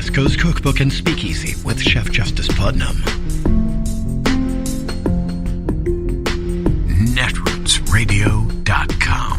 West Coast Cookbook and Speakeasy with Chef Justice Putnam. Netrootsradio.com.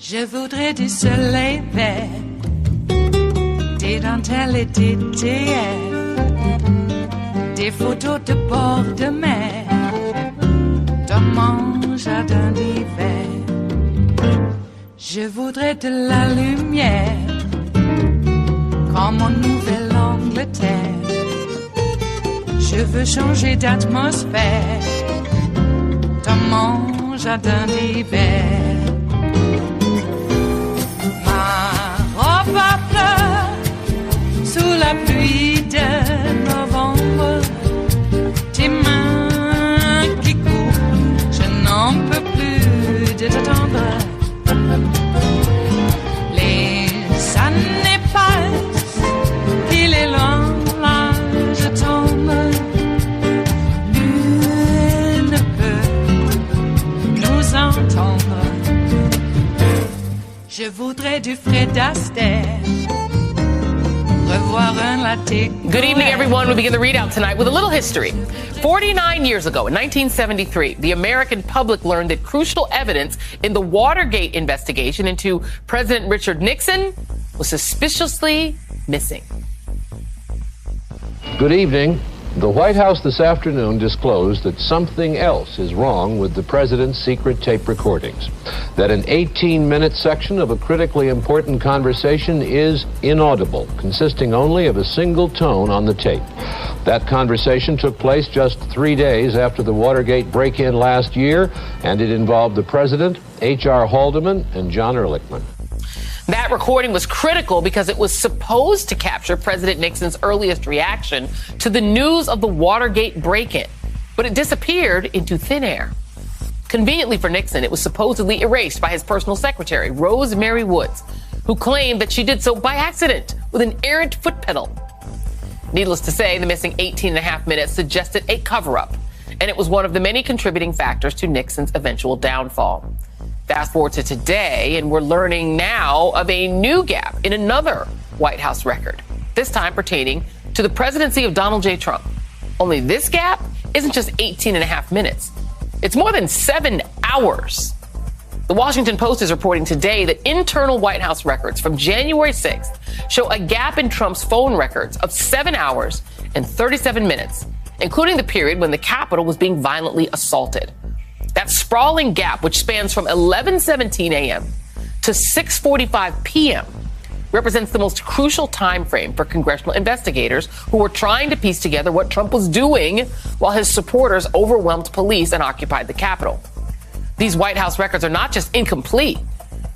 Je voudrais du soleil vert, des dentelles et des théières, des photos de bord de mer, dans mon jardin d'hiver. Je voudrais de la lumière, comme en Nouvelle-Angleterre. Je veux changer d'atmosphère, dans mon jardin d'hiver. Ma fleur sous la pluie de novembre, tes mains qui courent, je n'en peux plus de t'attendre. Les années passent, il est loin, là je tombe. Nul ne peut nous entendre. Je voudrais du Fred Astaire. Good evening, everyone. We begin the readout tonight with a little history. 49 years ago, in 1973, the American public learned that crucial evidence in the Watergate investigation into President Richard Nixon was suspiciously missing. Good evening. The White House this afternoon disclosed that something else is wrong with the president's secret tape recordings. That an 18-minute section of a critically important conversation is inaudible, consisting only of a single tone on the tape. That conversation took place just 3 days after the Watergate break-in last year, and it involved the president, H.R. Haldeman, and John Ehrlichman. That recording was critical because it was supposed to capture President Nixon's earliest reaction to the news of the Watergate break-in, but it disappeared into thin air. Conveniently for Nixon, it was supposedly erased by his personal secretary, Rosemary Woods, who claimed that she did so by accident with an errant foot pedal. Needless to say, the missing 18 and a half minutes suggested a cover-up, and it was one of the many contributing factors to Nixon's eventual downfall. Fast forward to today, and we're learning now of a new gap in another White House record, this time pertaining to the presidency of Donald J. Trump. Only this gap isn't just 18 and a half minutes. It's more than 7 hours. The Washington Post is reporting today that internal White House records from January 6th show a gap in Trump's phone records of 7 hours and 37 minutes, including the period when the Capitol was being violently assaulted. That sprawling gap, which spans from 11:17 a.m. to 6:45 p.m., represents the most crucial time frame for congressional investigators who were trying to piece together what Trump was doing while his supporters overwhelmed police and occupied the Capitol. These White House records are not just incomplete.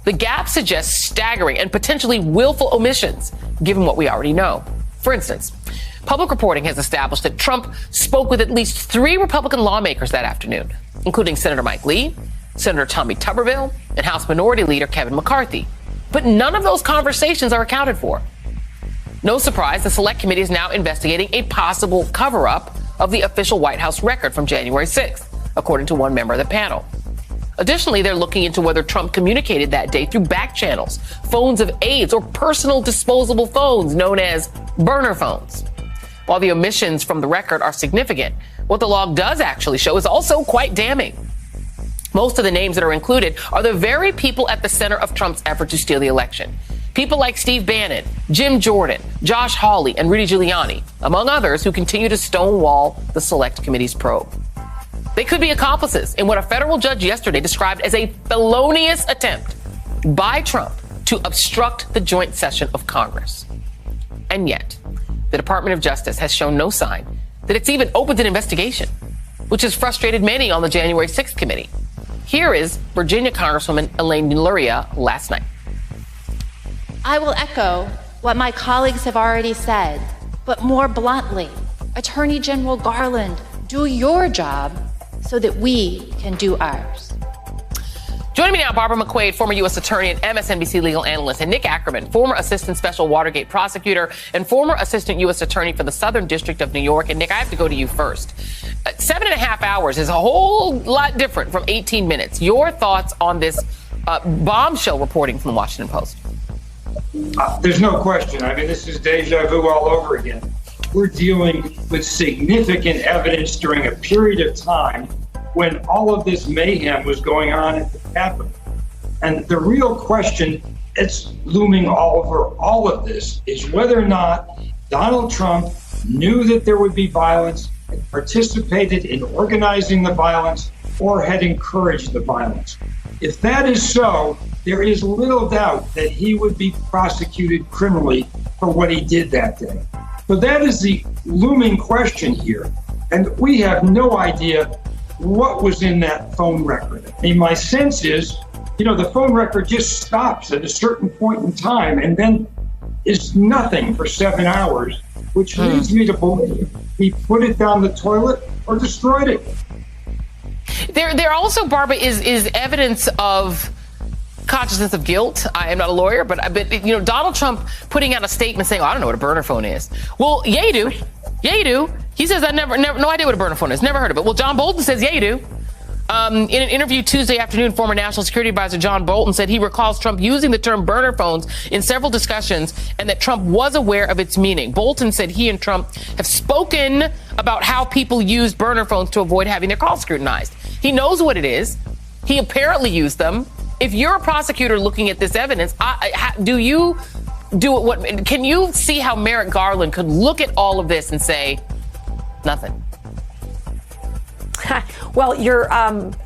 The gap suggests staggering and potentially willful omissions, given what we already know. For instance, public reporting has established that Trump spoke with at least 3 Republican lawmakers that afternoon, including Senator Mike Lee, Senator Tommy Tuberville, and House Minority Leader Kevin McCarthy. But none of those conversations are accounted for. No surprise, the Select Committee is now investigating a possible cover-up of the official White House record from January 6th, according to one member of the panel. Additionally, they're looking into whether Trump communicated that day through back channels, phones of aides, or personal disposable phones known as burner phones. While the omissions from the record are significant, what the log does actually show is also quite damning. Most of the names that are included are the very people at the center of Trump's effort to steal the election. People like Steve Bannon, Jim Jordan, Josh Hawley, and Rudy Giuliani, among others who continue to stonewall the Select Committee's probe. They could be accomplices in what a federal judge yesterday described as a felonious attempt by Trump to obstruct the joint session of Congress. And yet, the Department of Justice has shown no sign that it's even opened an investigation, which has frustrated many on the January 6th committee. Here is Virginia Congresswoman Elaine Luria last night. I will echo what my colleagues have already said, but more bluntly, Attorney General Garland, Do your job so that we can do ours. Joining me now, Barbara McQuaid, former U.S. attorney and MSNBC legal analyst, and Nick Ackerman, former assistant special Watergate prosecutor and former assistant U.S. attorney for the Southern District of New York. And Nick, I have to go to you first. 7.5 hours is a whole lot different from 18 minutes. Your thoughts on this bombshell reporting from the Washington Post? There's no question. I mean, this is deja vu all over again. We're dealing with significant evidence during a period of time when all of this mayhem was going on at the Capitol. And the real question that's looming over all of this is whether or not Donald Trump knew that there would be violence, and participated in organizing the violence, or had encouraged the violence. If that is so, there is little doubt that he would be prosecuted criminally for what he did that day. So that is the looming question here. And we have no idea what was in that phone record. I mean, my sense is, the phone record just stops at a certain point in time and then is nothing for 7 hours, which leads me to believe he put it down the toilet or destroyed it. There also, Barbara, is evidence of consciousness of guilt. I am not a lawyer, but Donald Trump putting out a statement saying, I don't know what a burner phone is. Well, yeah, you do. Yeah, you do. He says, no idea what a burner phone is. Never heard of it. Well, John Bolton says, yeah, you do. In an interview Tuesday afternoon, former National Security Advisor John Bolton said he recalls Trump using the term burner phones in several discussions and that Trump was aware of its meaning. Bolton said he and Trump have spoken about how people use burner phones to avoid having their calls scrutinized. He knows what it is. He apparently used them. If you're a prosecutor looking at this evidence, can you see how Merrick Garland could look at all of this and say, nothing? Well, your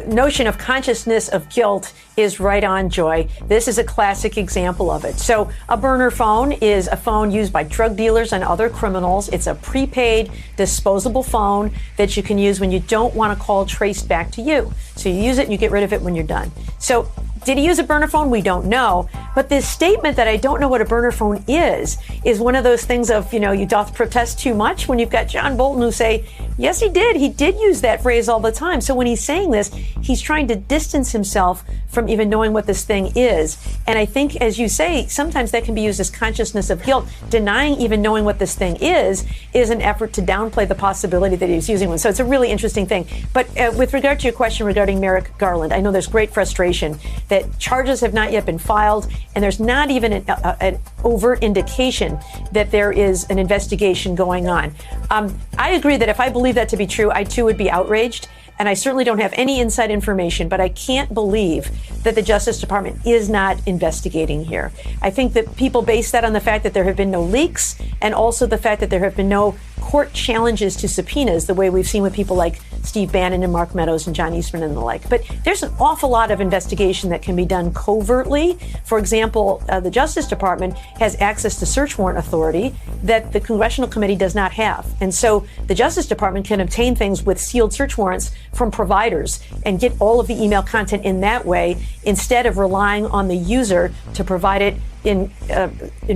notion of consciousness of guilt is right on, Joy. This is a classic example of it. So a burner phone is a phone used by drug dealers and other criminals. It's a prepaid, disposable phone that you can use when you don't want a call traced back to you. So you use it and you get rid of it when you're done. So did he use a burner phone? We don't know. But this statement that I don't know what a burner phone is one of those things of, you doth protest too much, when you've got John Bolton who say, yes, he did. He did use that phrase all the time. So when he's saying this, he's trying to distance himself from even knowing what this thing is. And I think, as you say, sometimes that can be used as consciousness of guilt. Denying even knowing what this thing is an effort to downplay the possibility that he's using one. So it's a really interesting thing. But with regard to your question regarding Merrick Garland, I know there's great frustration that charges have not yet been filed, and there's not even an overt indication that there is an investigation going on. I agree that if I believe that to be true, I too would be outraged. And I certainly don't have any inside information, but I can't believe that the Justice Department is not investigating here. I think that people base that on the fact that there have been no leaks, and also the fact that there have been no court challenges to subpoenas, the way we've seen with people like Steve Bannon and Mark Meadows and John Eastman and the like. But there's an awful lot of investigation that can be done covertly. For example, the Justice Department has access to search warrant authority that the Congressional Committee does not have. And so the Justice Department can obtain things with sealed search warrants from providers and get all of the email content in that way, instead of relying on the user to provide it in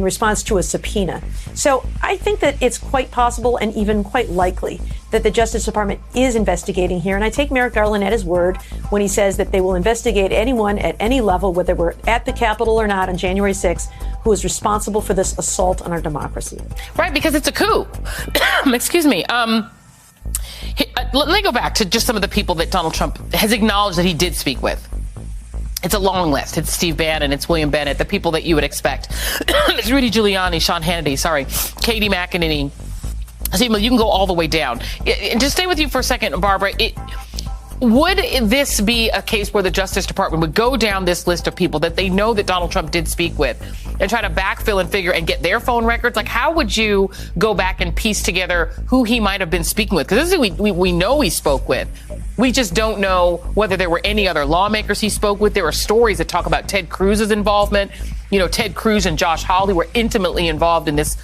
response to a subpoena. So I think that it's quite possible and even quite likely that the Justice Department is investigating here. And I take Merrick Garland at his word when he says that they will investigate anyone at any level, whether we're at the Capitol or not on January 6th, who is responsible for this assault on our democracy. Right, because it's a coup. Excuse me. Let me go back to just some of the people that Donald Trump has acknowledged that he did speak with. It's a long list. It's Steve Bannon, it's William Bennett, the people that you would expect. It's Rudy Giuliani, Sean Hannity, Katie McEnany. You can go all the way down. And just stay with you for a second, Barbara. Would this be a case where the Justice Department would go down this list of people that they know that Donald Trump did speak with and try to backfill and figure and get their phone records? Like, how would you go back and piece together who he might have been speaking with? Because this is who we know he spoke with. We just don't know whether there were any other lawmakers he spoke with. There are stories that talk about Ted Cruz's involvement. Ted Cruz and Josh Hawley were intimately involved in this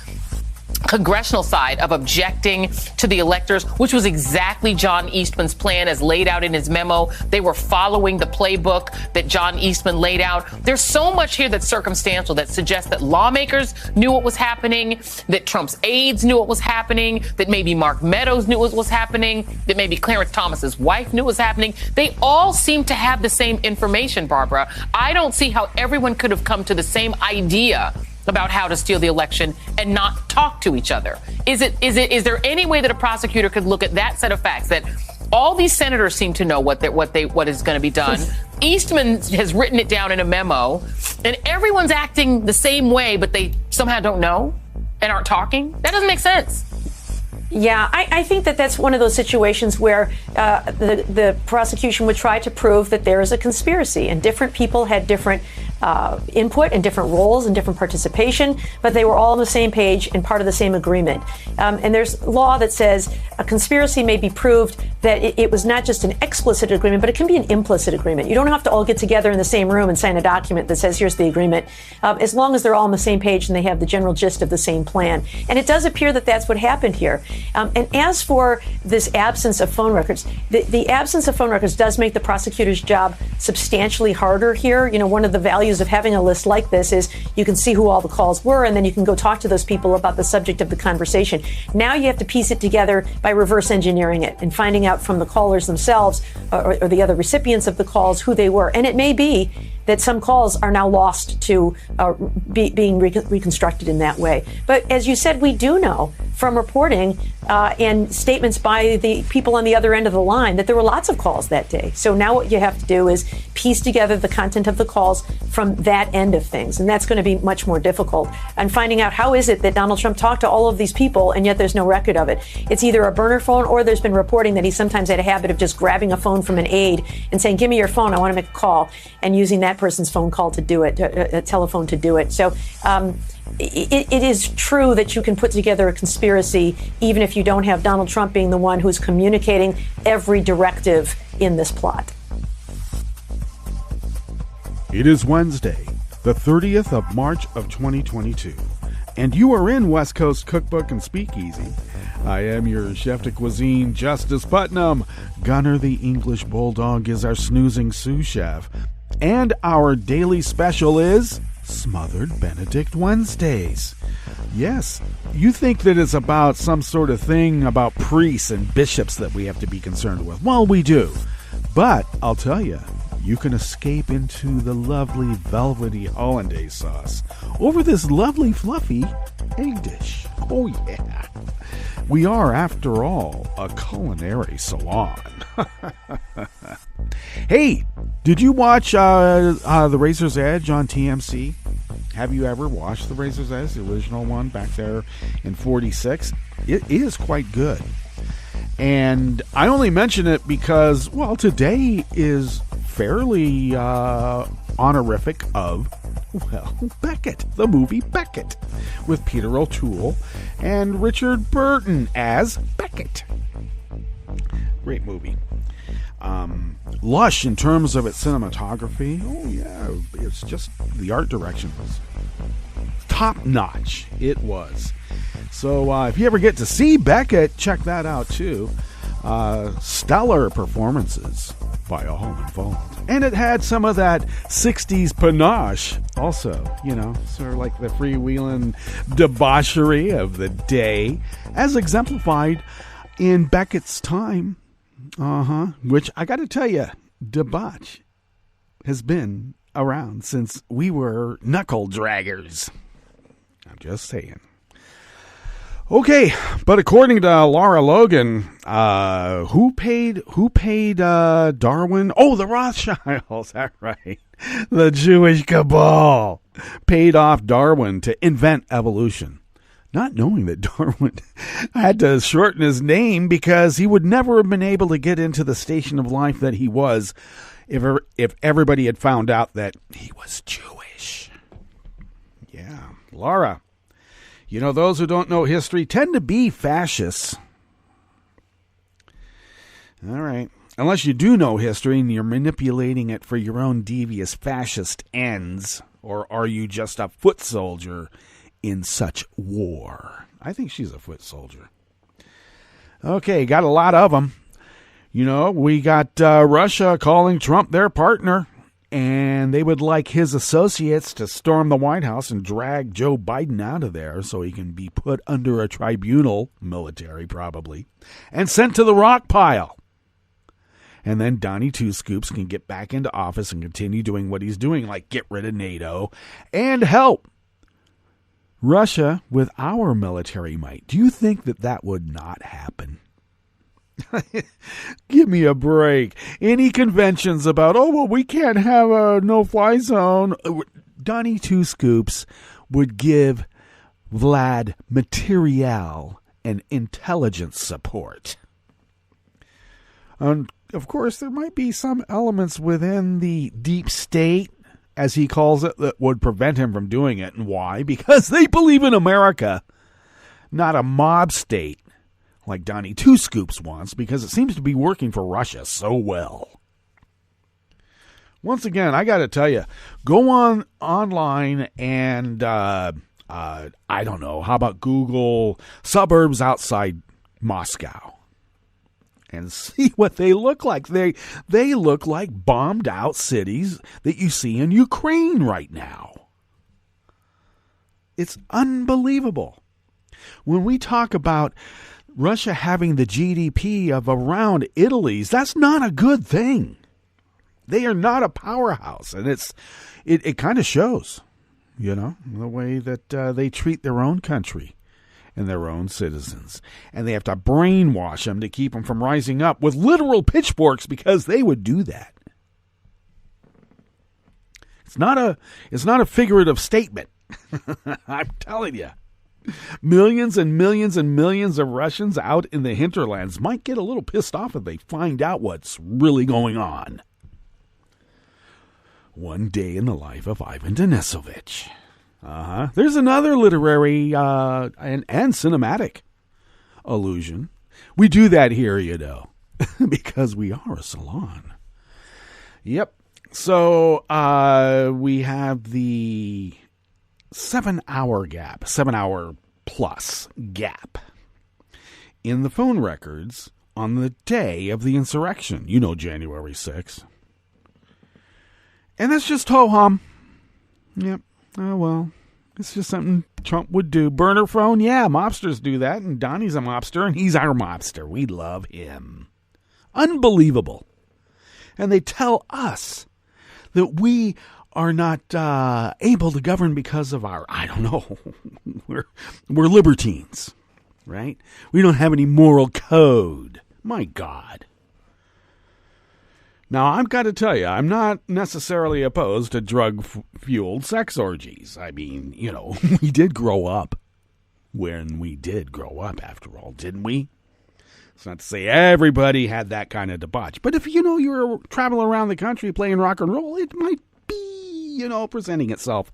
congressional side of objecting to the electors, which was exactly John Eastman's plan as laid out in his memo. They were following the playbook that John Eastman laid out. There's so much here that's circumstantial that suggests that lawmakers knew what was happening, that Trump's aides knew what was happening, that maybe Mark Meadows knew what was happening, that maybe Clarence Thomas's wife knew what was happening. They all seem to have the same information, Barbara. I don't see how everyone could have come to the same idea about how to steal the election and not talk to each other. Is there any way that a prosecutor could look at that set of facts, that all these senators seem to know what is going to be done? Eastman has written it down in a memo, and everyone's acting the same way, but they somehow don't know and aren't talking? That doesn't make sense. Yeah, I think that's one of those situations where the prosecution would try to prove that there is a conspiracy, and different people had different input and different roles and different participation, but they were all on the same page and part of the same agreement. And there's law that says a conspiracy may be proved that it was not just an explicit agreement, but it can be an implicit agreement. You don't have to all get together in the same room and sign a document that says, here's the agreement, as long as they're all on the same page and they have the general gist of the same plan. And it does appear that that's what happened here. And as for this absence of phone records, the absence of phone records does make the prosecutor's job substantially harder here. You know, one of the values of having a list like this is you can see who all the calls were, and then you can go talk to those people about the subject of the conversation. Now you have to piece it together by reverse engineering it and finding out from the callers themselves or the other recipients of the calls who they were. And it may be that some calls are now lost to being reconstructed in that way. But as you said, we do know from reporting and statements by the people on the other end of the line that there were lots of calls that day. So now what you have to do is piece together the content of the calls from that end of things. And that's going to be much more difficult. And finding out how is it that Donald Trump talked to all of these people and yet there's no record of it. It's either a burner phone, or there's been reporting that he sometimes had a habit of just grabbing a phone from an aide and saying, give me your phone, I want to make a call, and using that person's phone call to do it, a telephone to do it. So it is true that you can put together a conspiracy even if you don't have Donald Trump being the one who's communicating every directive in this plot. It is Wednesday, the 30th of March of 2022, and you are in West Coast Cookbook and Speakeasy. I am your chef de cuisine, Justice Putnam. Gunner the English Bulldog is our snoozing sous chef. And our daily special is Smothered Benedict Wednesdays. Yes, you think that it's about some sort of thing about priests and bishops that we have to be concerned with. Well, we do. But I'll tell you, you can escape into the lovely velvety hollandaise sauce over this lovely fluffy egg dish. Oh yeah. We are, after all, a culinary salon. Hey, did you watch The Razor's Edge on TMC? Have you ever watched The Razor's Edge, the original one back there in 46? It is quite good. And I only mention it because, well, today is fairly honorific of, well, Beckett, the movie Beckett, with Peter O'Toole and Richard Burton as Beckett. Great movie. Lush in terms of its cinematography. Oh yeah, it's just the art direction was top notch. It was. So if you ever get to see Beckett, check that out too. Stellar performances by all involved. And it had some of that 60s panache also, you know, sort of like the freewheeling debauchery of the day, as exemplified in Beckett's time. Which I got to tell you, debauch has been around since we were knuckle draggers. I'm just saying. Okay, but according to Laura Logan, who paid Darwin? Oh, the Rothschilds. That's right. The Jewish cabal paid off Darwin to invent evolution, not knowing that Darwin had to shorten his name because he would never have been able to get into the station of life that he was if everybody had found out that he was Jewish. Yeah, Laura. You know, those who don't know history tend to be fascists. All right. Unless you do know history and you're manipulating it for your own devious fascist ends, or are you just a foot soldier in such war? I think she's a foot soldier. Okay, got a lot of them. We got Russia calling Trump their partner, and they would like his associates to storm the White House and drag Joe Biden out of there so he can be put under a tribunal, military probably, and sent to the rock pile. And then Donnie Two Scoops can get back into office and continue doing what he's doing, like get rid of NATO and help Russia with our military might. Do you think that would not happen? Give me a break. Any conventions about, we can't have a no-fly zone. Donnie Two Scoops would give Vlad material and intelligence support. And, of course, there might be some elements within the deep state, as he calls it, that would prevent him from doing it. And why? Because they believe in America, not a mob state like Donnie Two Scoops wants, because it seems to be working for Russia so well. Once again, I got to tell you, go online and, I don't know, how about Google suburbs outside Moscow and see what they look like. They look like bombed out cities that you see in Ukraine right now. It's unbelievable. When we talk about Russia having the GDP of around Italy's, that's not a good thing. They are not a powerhouse, and it kind of shows, the way that they treat their own country and their own citizens. And they have to brainwash them to keep them from rising up with literal pitchforks, because they would do that. It's not a figurative statement. I'm telling you. Millions and millions and millions of Russians out in the hinterlands might get a little pissed off if they find out what's really going on. One Day in the Life of Ivan Denisovich. There's another literary and cinematic allusion. We do that here, because we are a salon. Yep. So we have the 7-hour plus gap in the phone records on the day of the insurrection, January 6th. And that's just ho-hum. Yep. Oh, well, it's just something Trump would do. Burner phone? Yeah, mobsters do that, and Donnie's a mobster, and he's our mobster. We love him. Unbelievable. And they tell us that we are not able to govern because of our, I don't know, we're libertines, right? We don't have any moral code. My God. Now, I've got to tell you, I'm not necessarily opposed to drug-fueled sex orgies. I mean, we did grow up when we did grow up, after all, didn't we? It's not to say everybody had that kind of debauch. But if, you're traveling around the country playing rock and roll, it might be, presenting itself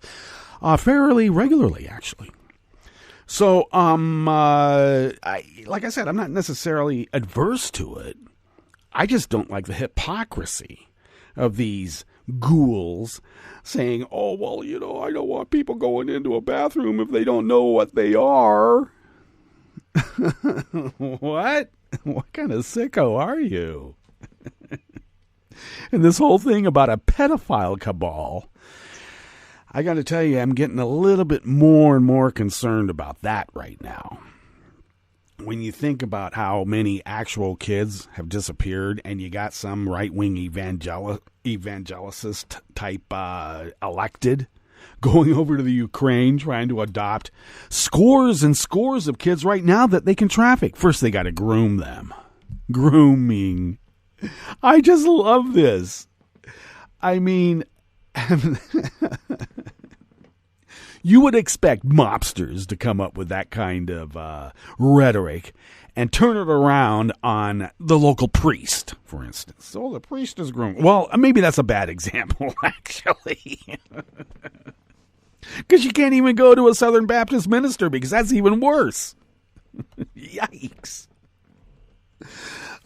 fairly regularly, actually. So, like I said, I'm not necessarily adverse to it. I just don't like the hypocrisy of these ghouls saying, oh, well, I don't want people going into a bathroom if they don't know what they are. What? What kind of sicko are you? And this whole thing about a pedophile cabal, I got to tell you, I'm getting a little bit more and more concerned about that right now. When you think about how many actual kids have disappeared, and you got some right-wing evangelicist type elected going over to the Ukraine trying to adopt scores and scores of kids right now that they can traffic. First, they got to groom them. Grooming. I just love this. I mean, you would expect mobsters to come up with that kind of rhetoric and turn it around on the local priest, for instance. So the priest is grooming. Well, maybe that's a bad example, actually. Because you can't even go to a Southern Baptist minister, because that's even worse. Yikes.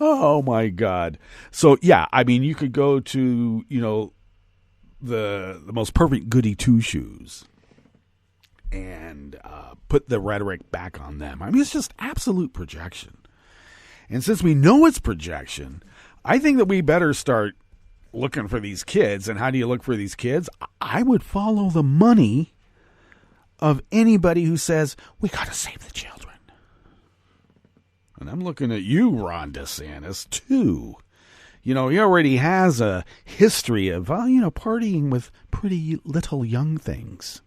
Oh, my God. So, yeah, I mean, you could go to, the most perfect goody two-shoes and put the rhetoric back on them. I mean, it's just absolute projection. And since we know it's projection, I think that we better start looking for these kids. And how do you look for these kids? I would follow the money of anybody who says, we got to save the children. And I'm looking at you, Ron DeSantis, too. You know, he already has a history of, partying with pretty little young things.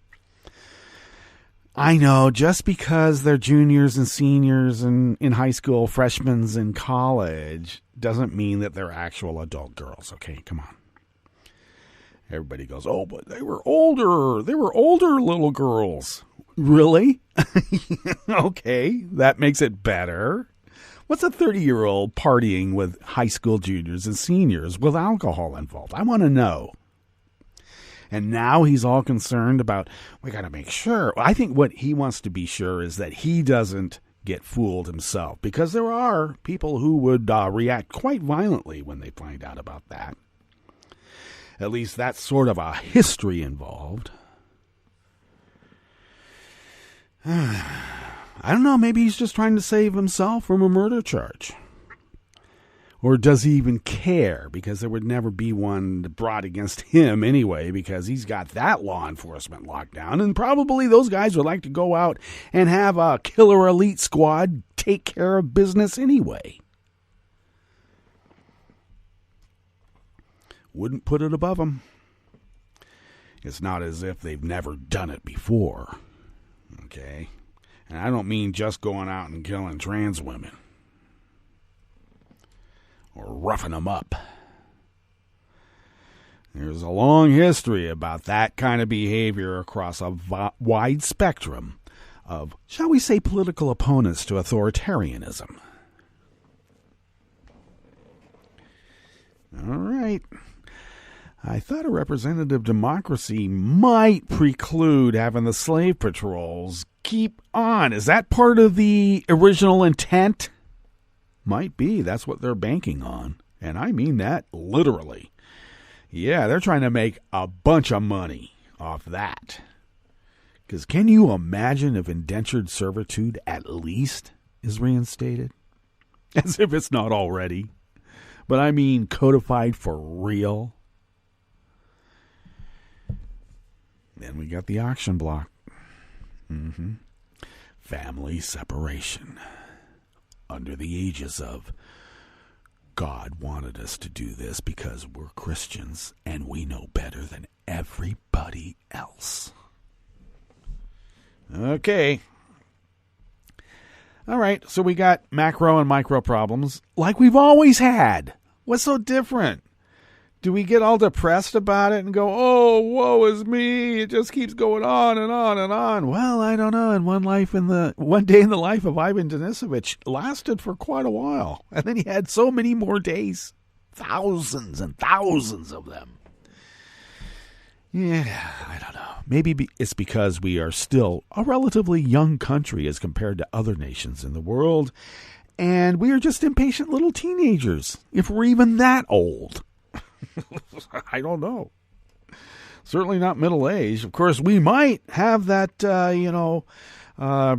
I know, just because they're juniors and seniors and in high school, freshmen in college, doesn't mean that they're actual adult girls. Okay, come on. Everybody goes, oh, but they were older. They were older little girls. Really? Okay, that makes it better. What's a 30-year-old partying with high school juniors and seniors with alcohol involved? I want to know. And now he's all concerned about, we got to make sure. I think what he wants to be sure is that he doesn't get fooled himself, because there are people who would react quite violently when they find out about that. At least that's sort of a history involved. I don't know, maybe he's just trying to save himself from a murder charge. Or does he even care? Because there would never be one brought against him anyway, because he's got that law enforcement locked down. And probably those guys would like to go out and have a killer elite squad take care of business anyway. Wouldn't put it above them. It's not as if they've never done it before. Okay? And I don't mean just going out and killing trans women. Or roughing them up. There's a long history about that kind of behavior across a wide spectrum of, shall we say, political opponents to authoritarianism. All right. I thought a representative democracy might preclude having the slave patrols keep on. Is that part of the original intent? Might be. That's what they're banking on. And I mean that literally. Yeah, they're trying to make a bunch of money off that. Because can you imagine if indentured servitude at least is reinstated? As if it's not already. But I mean codified for real. Then we got the auction block. Family separation. Under the aegis of, God wanted us to do this because we're Christians and we know better than everybody else. Okay. All right, so we got macro and micro problems like we've always had. What's so different? Do we get all depressed about it and go, oh, woe is me, it just keeps going on and on and on? Well, I don't know. And one day in the life of Ivan Denisovich lasted for quite a while. And then he had so many more days. Thousands and thousands of them. Yeah, I don't know. Maybe it's because we are still a relatively young country as compared to other nations in the world. And we are just impatient little teenagers, if we're even that old. I don't know. Certainly not middle-aged. Of course, we might have that,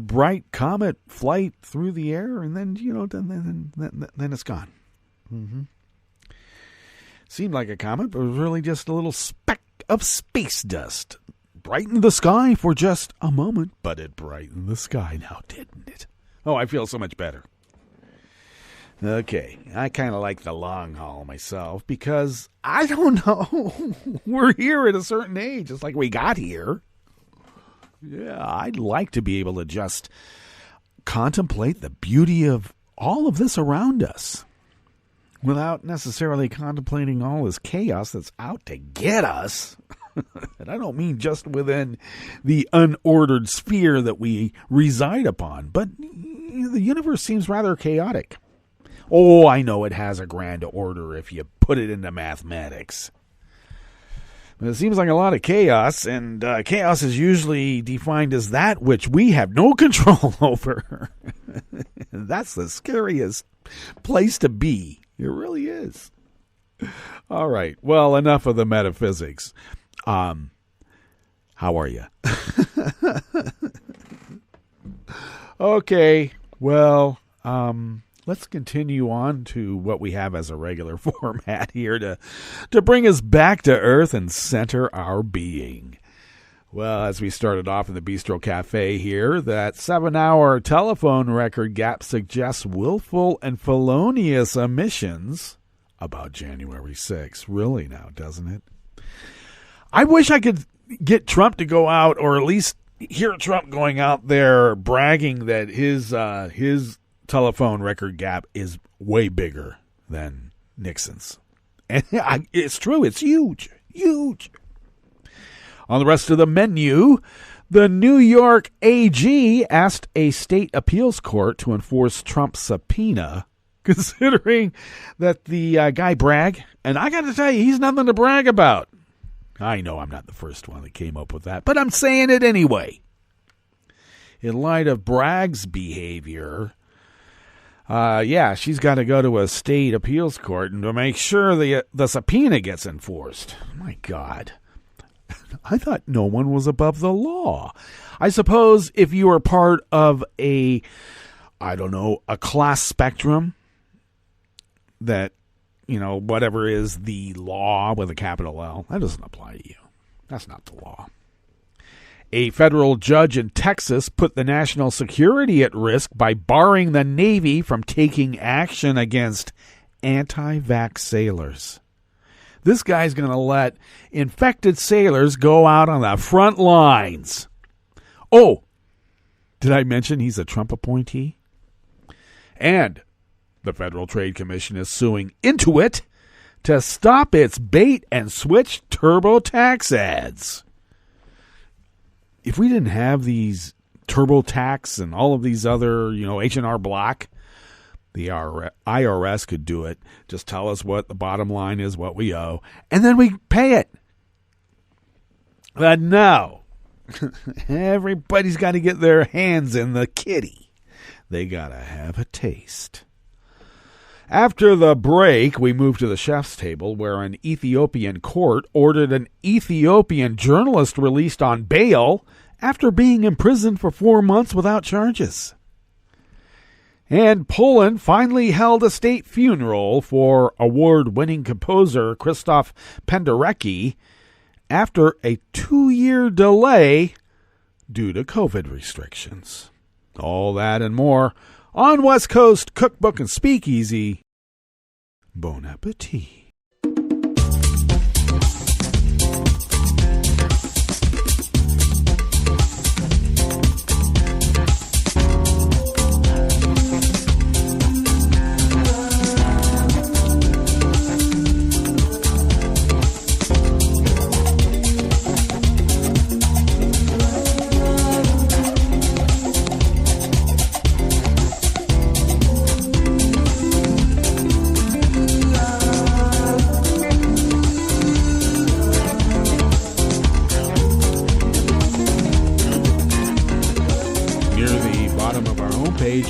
bright comet flight through the air, and then, then it's gone. Seemed like a comet, but it was really just a little speck of space dust. Brightened the sky for just a moment, but it brightened the sky now, didn't it? Oh, I feel so much better. Okay, I kind of like the long haul myself because, I don't know, we're here at a certain age. It's like we got here. Yeah, I'd like to be able to just contemplate the beauty of all of this around us without necessarily contemplating all this chaos that's out to get us. And I don't mean just within the unordered sphere that we reside upon, but the universe seems rather chaotic. Oh, I know it has a grand order if you put it into mathematics. But it seems like a lot of chaos, and chaos is usually defined as that which we have no control over. That's the scariest place to be. It really is. All right. Well, enough of the metaphysics. How How are you? Okay, well, let's continue on to what we have as a regular format here to bring us back to earth and center our being. Well, as we started off in the Bistro Cafe here, that 7-hour telephone record gap suggests willful and felonious omissions about January 6th. Really now, doesn't it? I wish I could get Trump to go out, or at least hear Trump going out there bragging that his telephone record gap is way bigger than Nixon's. And it's true. It's huge. Huge. On the rest of the menu, the New York AG asked a state appeals court to enforce Trump's subpoena, considering that the guy bragged. And I got to tell you, he's nothing to brag about. I know I'm not the first one that came up with that, but I'm saying it anyway. In light of Bragg's behavior, she's got to go to a state appeals court and to make sure the subpoena gets enforced. My God. I thought no one was above the law. I suppose if you are part of a class spectrum that, whatever is the law with a capital L, that doesn't apply to you. That's not the law. A federal judge in Texas put the national security at risk by barring the Navy from taking action against anti-vax sailors. This guy's going to let infected sailors go out on the front lines. Oh, did I mention he's a Trump appointee? And the Federal Trade Commission is suing Intuit to stop its bait and switch TurboTax ads. If we didn't have these TurboTax and all of these other, H&R Block, the IRS could do it. Just tell us what the bottom line is, what we owe, and then we pay it. But no, everybody's got to get their hands in the kitty. They got to have a taste. After the break, we move to the chef's table, where an Ethiopian court ordered an Ethiopian journalist released on bail after being imprisoned for 4 months without charges. And Poland finally held a state funeral for award-winning composer Krzysztof Penderecki after a 2-year delay due to COVID restrictions. All that and more on West Coast Cookbook and Speakeasy. Bon appetit.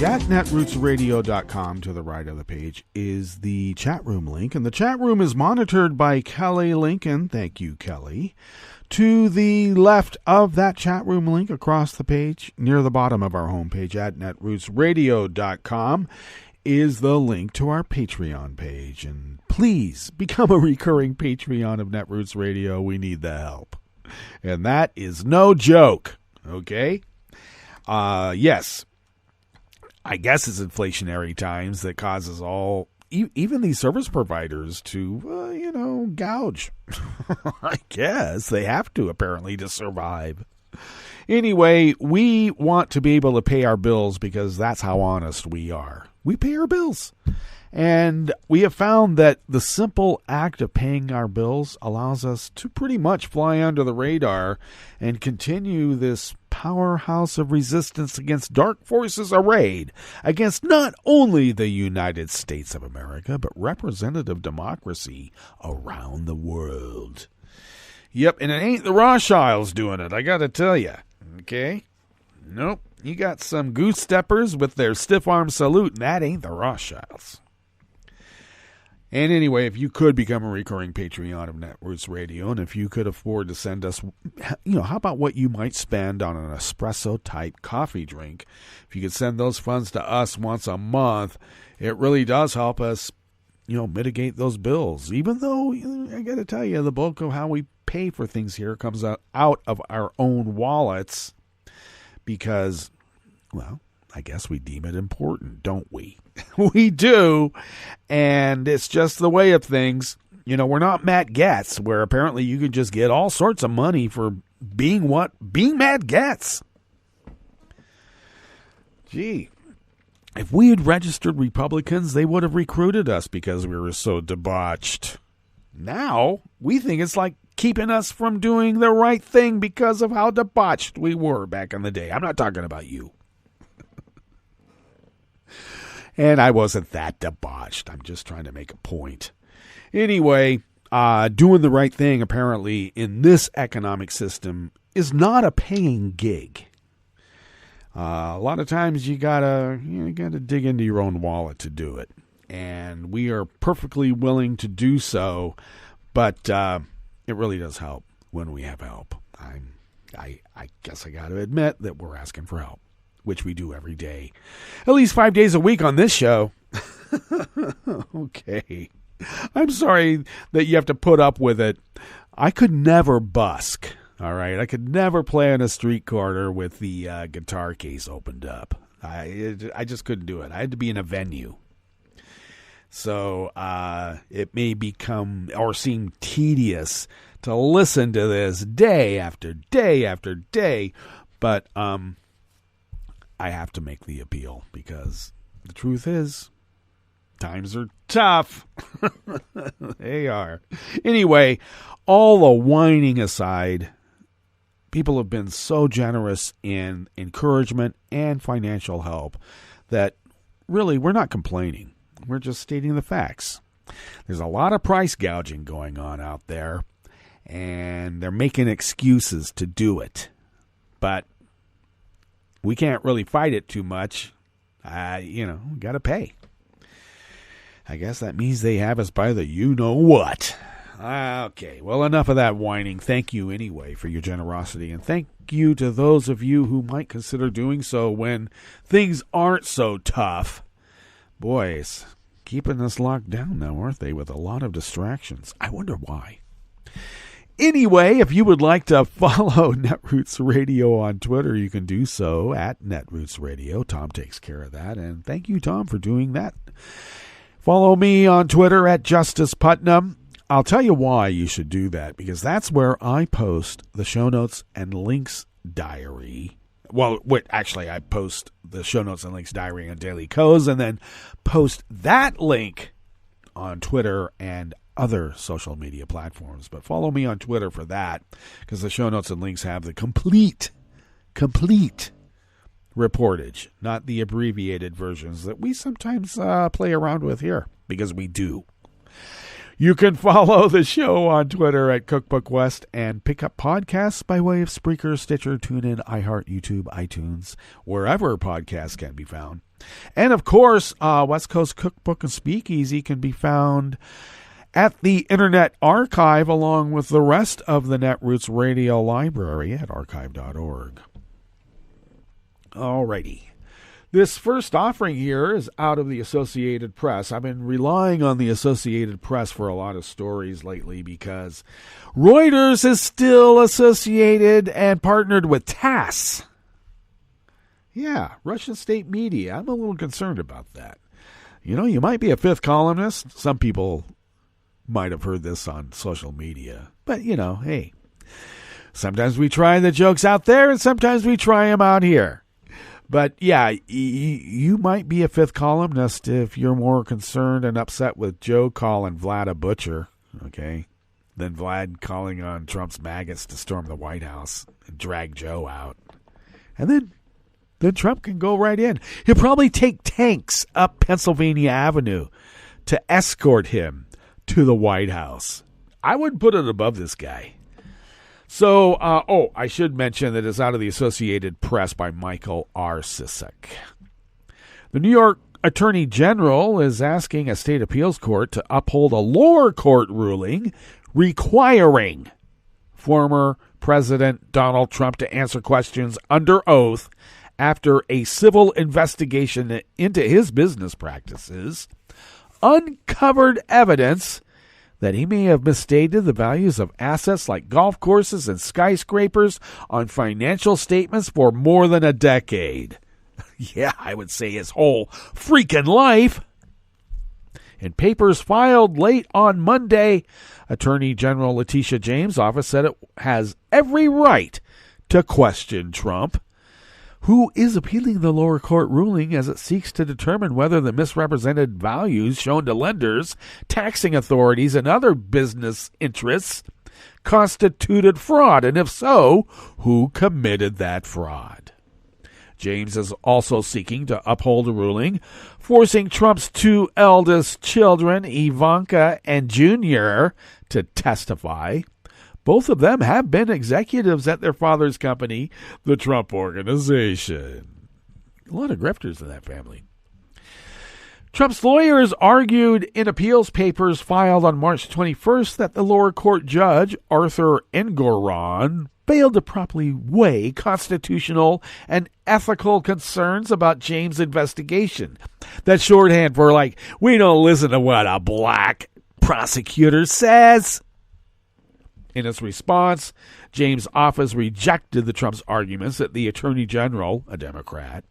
At netrootsradio.com, to the right of the page, is the chat room link, and the chat room is monitored by Kelly Lincoln. Thank you, Kelly. To the left of that chat room link, across the page, near the bottom of our homepage at netrootsradio.com, is the link to our Patreon page. And please become a recurring Patreon of Netroots Radio. We need the help. And that is no joke. Okay? Yes. I guess it's inflationary times that causes even these service providers to, gouge. I guess they have to, apparently, to survive. Anyway, we want to be able to pay our bills because that's how honest we are. We pay our bills. And we have found that the simple act of paying our bills allows us to pretty much fly under the radar and continue this powerhouse of resistance against dark forces arrayed against not only the United States of America, but representative democracy around the world. Yep, and it ain't the Rothschilds doing it, I gotta tell you. Okay? Nope. You got some goose steppers with their stiff arm salute, and that ain't the Rothschilds. And anyway, if you could become a recurring Patreon of Netroots Radio, and if you could afford to send us, how about what you might spend on an espresso-type coffee drink? If you could send those funds to us once a month, it really does help us, mitigate those bills. Even though, I got to tell you, the bulk of how we pay for things here comes out of our own wallets because, well, I guess we deem it important, don't we? We do, and it's just the way of things. We're not Matt Gaetz, where apparently you can just get all sorts of money for being Matt Gaetz. Gee, if we had registered Republicans, they would have recruited us because we were so debauched. Now, we think it's like keeping us from doing the right thing because of how debauched we were back in the day. I'm not talking about you. And I wasn't that debauched. I'm just trying to make a point. Anyway, doing the right thing, apparently, in this economic system is not a paying gig. A lot of times you gotta dig into your own wallet to do it. And we are perfectly willing to do so, but it really does help when we have help. I guess I gotta admit that we're asking for help, which we do every day. At least 5 days a week on this show. Okay. I'm sorry that you have to put up with it. I could never busk, all right? I could never play on a street corner with the guitar case opened up. I just couldn't do it. I had to be in a venue. So it may become or seem tedious to listen to this day after day after day, but I have to make the appeal because the truth is, times are tough. They are. Anyway, all the whining aside, people have been so generous in encouragement and financial help that really we're not complaining. We're just stating the facts. There's a lot of price gouging going on out there, and they're making excuses to do it. But we can't really fight it too much. We got to pay. I guess that means they have us by the you-know-what. Okay, well, enough of that whining. Thank you anyway for your generosity, and thank you to those of you who might consider doing so when things aren't so tough. Boys, keeping us locked down now, aren't they, with a lot of distractions? I wonder why. Anyway, if you would like to follow Netroots Radio on Twitter, you can do so at Netroots Radio. Tom takes care of that, and thank you, Tom, for doing that. Follow me on Twitter at Justice Putnam. I'll tell you why you should do that, because that's where I post the show notes and links diary. Well, actually, I post the show notes and links diary on Daily Coz, and then post that link on Twitter and other social media platforms. But follow me on Twitter for that, because the show notes and links have the complete reportage, not the abbreviated versions that we sometimes play around with here, because we do. You can follow the show on Twitter at Cookbook West and pick up podcasts by way of Spreaker, Stitcher, TuneIn, iHeart, YouTube, iTunes, wherever podcasts can be found. And, of course, West Coast Cookbook and Speakeasy can be found at the Internet Archive along with the rest of the Netroots Radio Library at archive.org. Alrighty. This first offering here is out of the Associated Press. I've been relying on the Associated Press for a lot of stories lately because Reuters is still associated and partnered with TASS. Yeah, Russian state media. I'm a little concerned about that. You might be a fifth columnist. Some people might have heard this on social media. But, hey, sometimes we try the jokes out there and sometimes we try them out here. But, yeah, you might be a fifth columnist if you're more concerned and upset with Joe calling Vlad a butcher, okay, than Vlad calling on Trump's maggots to storm the White House and drag Joe out. And then Trump can go right in. He'll probably take tanks up Pennsylvania Avenue to escort him to the White House. I wouldn't put it above this guy. So, I should mention that it's out of the Associated Press by Michael R. Sisek. The New York Attorney General is asking a state appeals court to uphold a lower court ruling requiring former President Donald Trump to answer questions under oath after a civil investigation into his business practices uncovered evidence that he may have misstated the values of assets like golf courses and skyscrapers on financial statements for more than a decade. Yeah, I would say his whole freaking life. In papers filed late on Monday, Attorney General Letitia James' office said it has every right to question Trump, who is appealing the lower court ruling as it seeks to determine whether the misrepresented values shown to lenders, taxing authorities, and other business interests constituted fraud, and if so, who committed that fraud. James is also seeking to uphold a ruling forcing Trump's two eldest children, Ivanka and Junior, to testify. Both of them have been executives at their father's company, the Trump Organization. A lot of grifters in that family. Trump's lawyers argued in appeals papers filed on March 21st that the lower court judge, Arthur Engoron, failed to properly weigh constitutional and ethical concerns about James' investigation. That's shorthand for, like, we don't listen to what a black prosecutor says. In its response, James' office rejected the Trump's arguments that the Attorney General, a Democrat,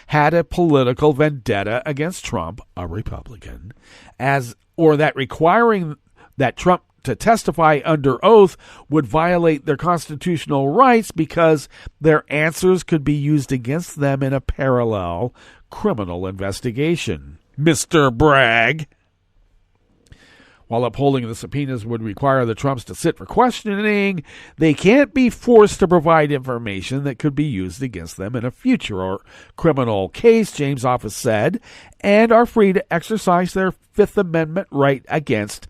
had a political vendetta against Trump, a Republican, or that requiring that Trump to testify under oath would violate their constitutional rights because their answers could be used against them in a parallel criminal investigation. Mr. Bragg. While upholding the subpoenas would require the Trumps to sit for questioning, they can't be forced to provide information that could be used against them in a future or criminal case, James' office said, and are free to exercise their Fifth Amendment right against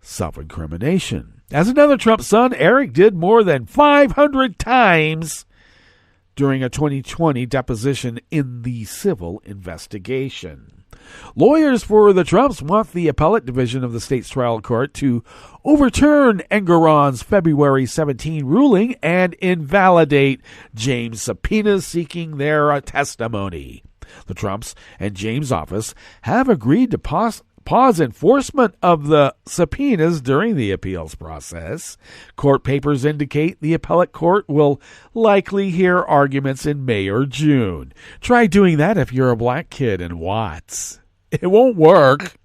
self-incrimination. As another Trump son, Eric did more than 500 times during a 2020 deposition in the civil investigation. Lawyers for the Trumps want the appellate division of the state's trial court to overturn Engoron's February 17 ruling and invalidate James' subpoenas seeking their testimony. The Trumps and James' office have agreed to pause enforcement of the subpoenas during the appeals process. Court papers indicate the appellate court will likely hear arguments in May or June. Try doing that if you're a black kid in Watts. It won't work.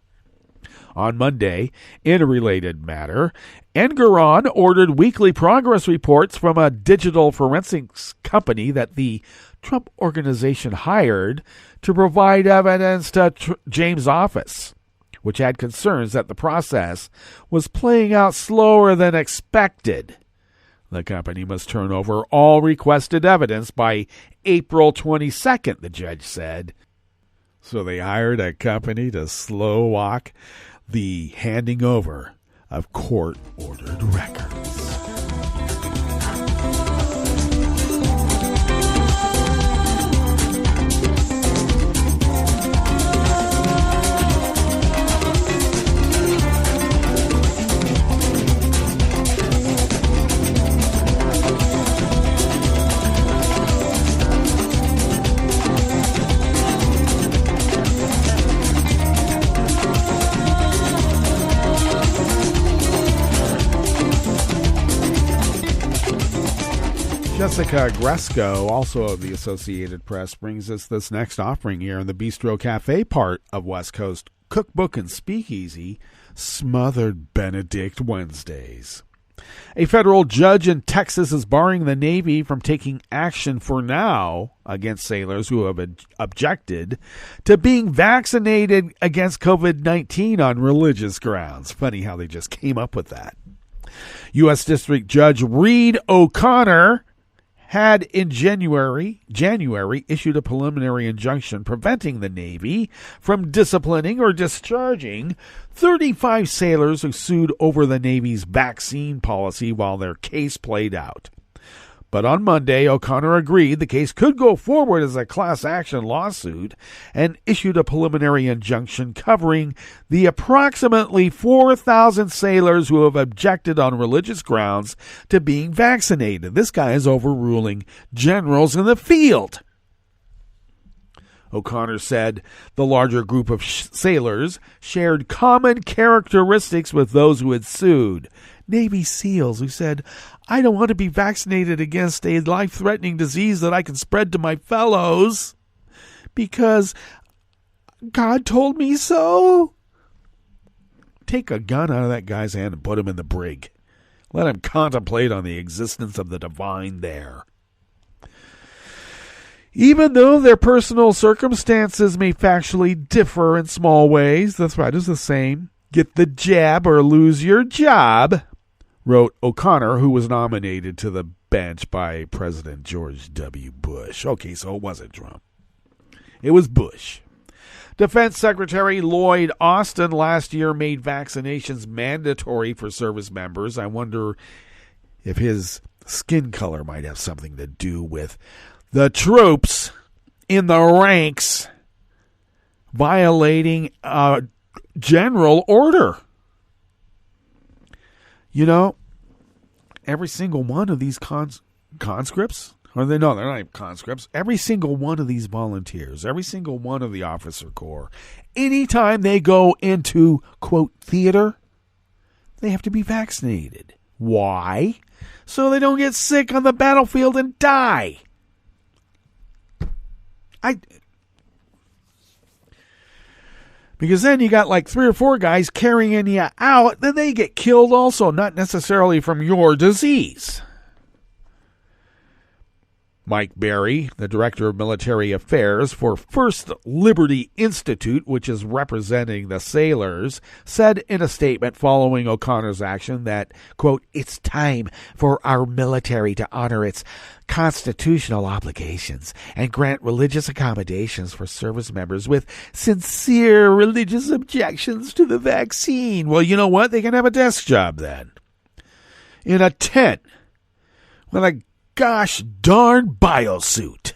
On Monday, in a related matter, Engoron ordered weekly progress reports from a digital forensics company that the Trump Organization hired to provide evidence to James' office, which had concerns that the process was playing out slower than expected. The company must turn over all requested evidence by April 22nd, the judge said. So they hired a company to slow walk the handing over of court-ordered records. Jessica Gresco, also of the Associated Press, brings us this next offering here in the Bistro Cafe part of West Coast Cookbook and Speakeasy, Smothered Benedict Wednesdays. A federal judge in Texas is barring the Navy from taking action for now against sailors who have objected to being vaccinated against COVID-19 on religious grounds. Funny how they just came up with that. U.S. District Judge Reed O'Connor had in January issued a preliminary injunction preventing the Navy from disciplining or discharging 35 sailors who sued over the Navy's vaccine policy while their case played out. But on Monday, O'Connor agreed the case could go forward as a class action lawsuit and issued a preliminary injunction covering the approximately 4,000 sailors who have objected on religious grounds to being vaccinated. This guy is overruling generals in the field. O'Connor said the larger group of sailors shared common characteristics with those who had sued. Navy SEALs who said, "I don't want to be vaccinated against a life-threatening disease that I can spread to my fellows because God told me so." Take a gun out of that guy's hand and put him in the brig. Let him contemplate on the existence of the divine there. Even though their personal circumstances may factually differ in small ways, the threat is the same. Get the jab or lose your job, wrote O'Connor, who was nominated to the bench by President George W. Bush. Okay, so it wasn't Trump. It was Bush. Defense Secretary Lloyd Austin last year made vaccinations mandatory for service members. I wonder if his skin color might have something to do with the troops in the ranks violating a general order. You know, every single one of these conscripts, they're not even conscripts, every single one of these volunteers, every single one of the officer corps, anytime they go into, quote, theater, they have to be vaccinated. Why? So they don't get sick on the battlefield and die. Because then you got like 3 or 4 guys carrying you out, then they get killed also, not necessarily from your disease. Mike Berry, the Director of Military Affairs for First Liberty Institute, which is representing the sailors, said in a statement following O'Connor's action that, quote, "It's time for our military to honor its constitutional obligations and grant religious accommodations for service members with sincere religious objections to the vaccine." Well, you know what? They can have a desk job then. In a tent with a gosh darn biosuit.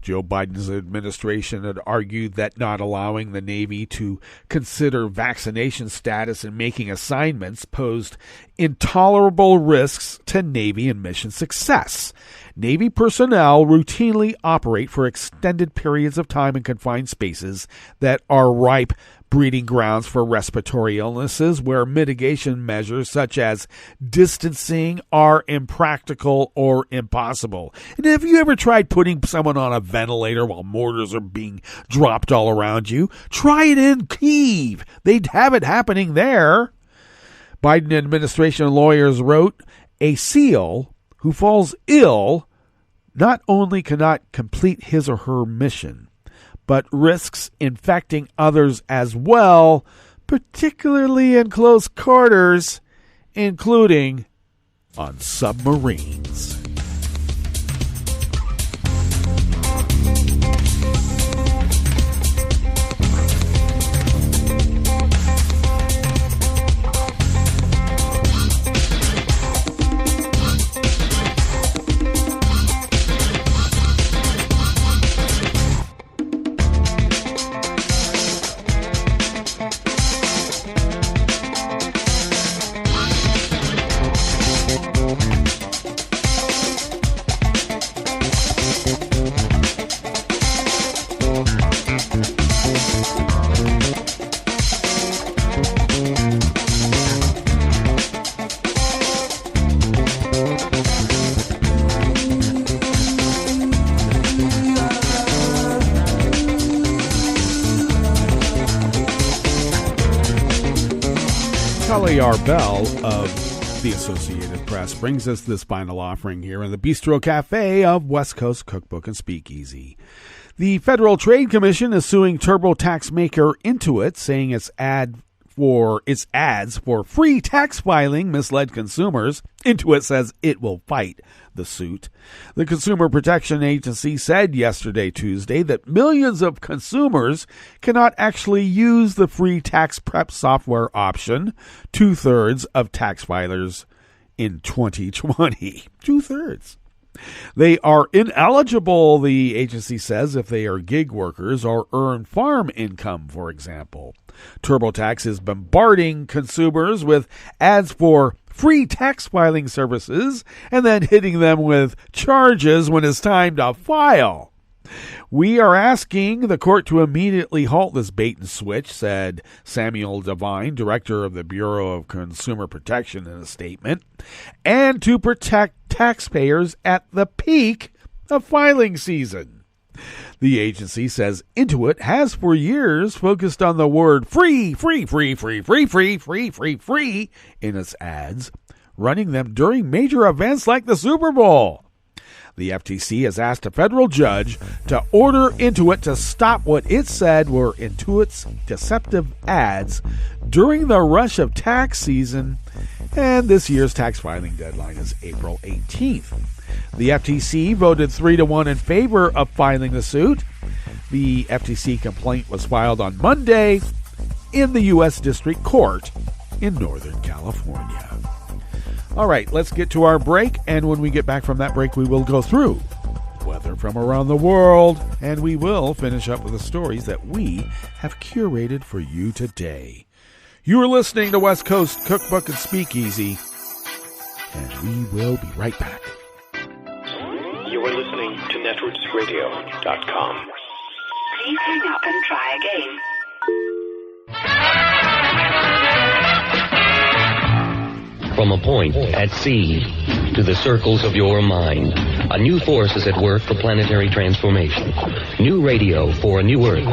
Joe Biden's administration had argued that not allowing the Navy to consider vaccination status in making assignments posed intolerable risks to Navy and mission success. Navy personnel routinely operate for extended periods of time in confined spaces that are ripe breeding grounds for respiratory illnesses where mitigation measures such as distancing are impractical or impossible. And have you ever tried putting someone on a ventilator while mortars are being dropped all around you? Try it in Kyiv. They'd have it happening there. Biden administration lawyers wrote, a SEAL who falls ill not only cannot complete his or her mission, but risks infecting others as well, particularly in close quarters, including on submarines. Bell of the Associated Press brings us this final offering here in the Bistro Cafe of West Coast Cookbook and Speakeasy. The Federal Trade Commission is suing TurboTax maker Intuit, saying its ads for free tax filing misled consumers. Intuit says it will fight the suit. The Consumer Protection Agency said yesterday, Tuesday, that millions of consumers cannot actually use the free tax prep software option. 2/3 of tax filers in 2020. 2/3. They are ineligible, the agency says, if they are gig workers or earn farm income, for example. TurboTax is bombarding consumers with ads for free tax filing services and then hitting them with charges when it's time to file. We are asking the court to immediately halt this bait and switch, said Samuel Devine, director of the Bureau of Consumer Protection, in a statement, and to protect taxpayers at the peak of filing season. The agency says Intuit has for years focused on the word free in its ads, running them during major events like the Super Bowl. The FTC has asked a federal judge to order Intuit to stop what it said were Intuit's deceptive ads during the rush of tax season, and this year's tax filing deadline is April 18th. The FTC voted 3-1 in favor of filing the suit. The FTC complaint was filed on Monday in the U.S. District Court in Northern California. All right, let's get to our break, and when we get back from that break, we will go through weather from around the world, and we will finish up with the stories that we have curated for you today. You are listening to West Coast Cookbook and Speakeasy, and we will be right back. You are listening to netrootsradio.com. Please hang up and try again. From a point at sea to the circles of your mind, a new force is at work for planetary transformation. New radio for a new Earth.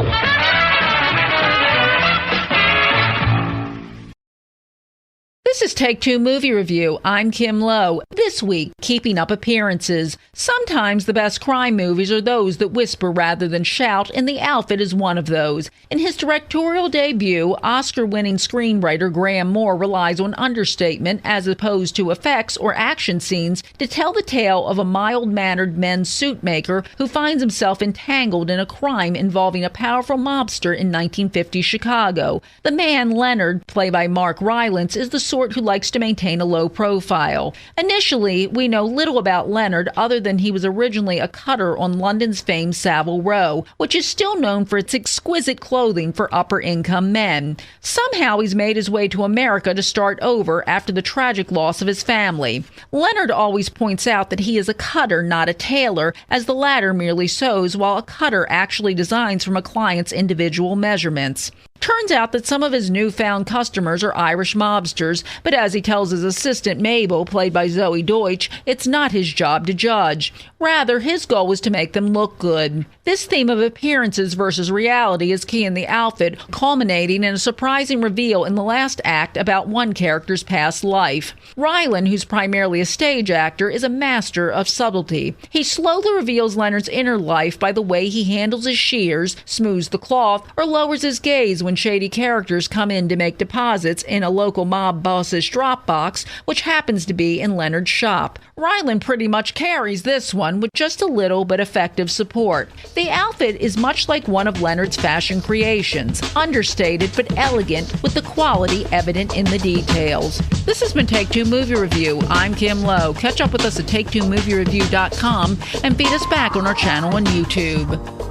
This is Take Two Movie Review. I'm Kim Lowe. This week, keeping up appearances. Sometimes the best crime movies are those that whisper rather than shout, and The Outfit is one of those. In his directorial debut, Oscar-winning screenwriter Graham Moore relies on understatement as opposed to effects or action scenes to tell the tale of a mild-mannered men's suit maker who finds himself entangled in a crime involving a powerful mobster in 1950 Chicago. The man, Leonard, played by Mark Rylance, is the sort who likes to maintain a low profile. Initially, we know little about Leonard other than he was originally a cutter on London's famed Savile Row, which is still known for its exquisite clothing for upper-income men. Somehow he's made his way to America to start over after the tragic loss of his family. Leonard always points out that he is a cutter, not a tailor, as the latter merely sews while a cutter actually designs from a client's individual measurements. Turns out that some of his newfound customers are Irish mobsters, but as he tells his assistant Mabel, played by Zoe Deutsch, it's not his job to judge. Rather, his goal was to make them look good. This theme of appearances versus reality is key in The Outfit, culminating in a surprising reveal in the last act about one character's past life. Rylan, who's primarily a stage actor, is a master of subtlety. He slowly reveals Leonard's inner life by the way he handles his shears, smooths the cloth, or lowers his gaze when shady characters come in to make deposits in a local mob boss's drop box, which happens to be in Leonard's shop. Rylan pretty much carries this one with just a little but effective support. The Outfit is much like one of Leonard's fashion creations, understated but elegant, with the quality evident in the details. This has been Take Two Movie Review. I'm Kim Lowe. Catch up with us at TakeTwoMovieReview.com and feed us back on our channel on YouTube.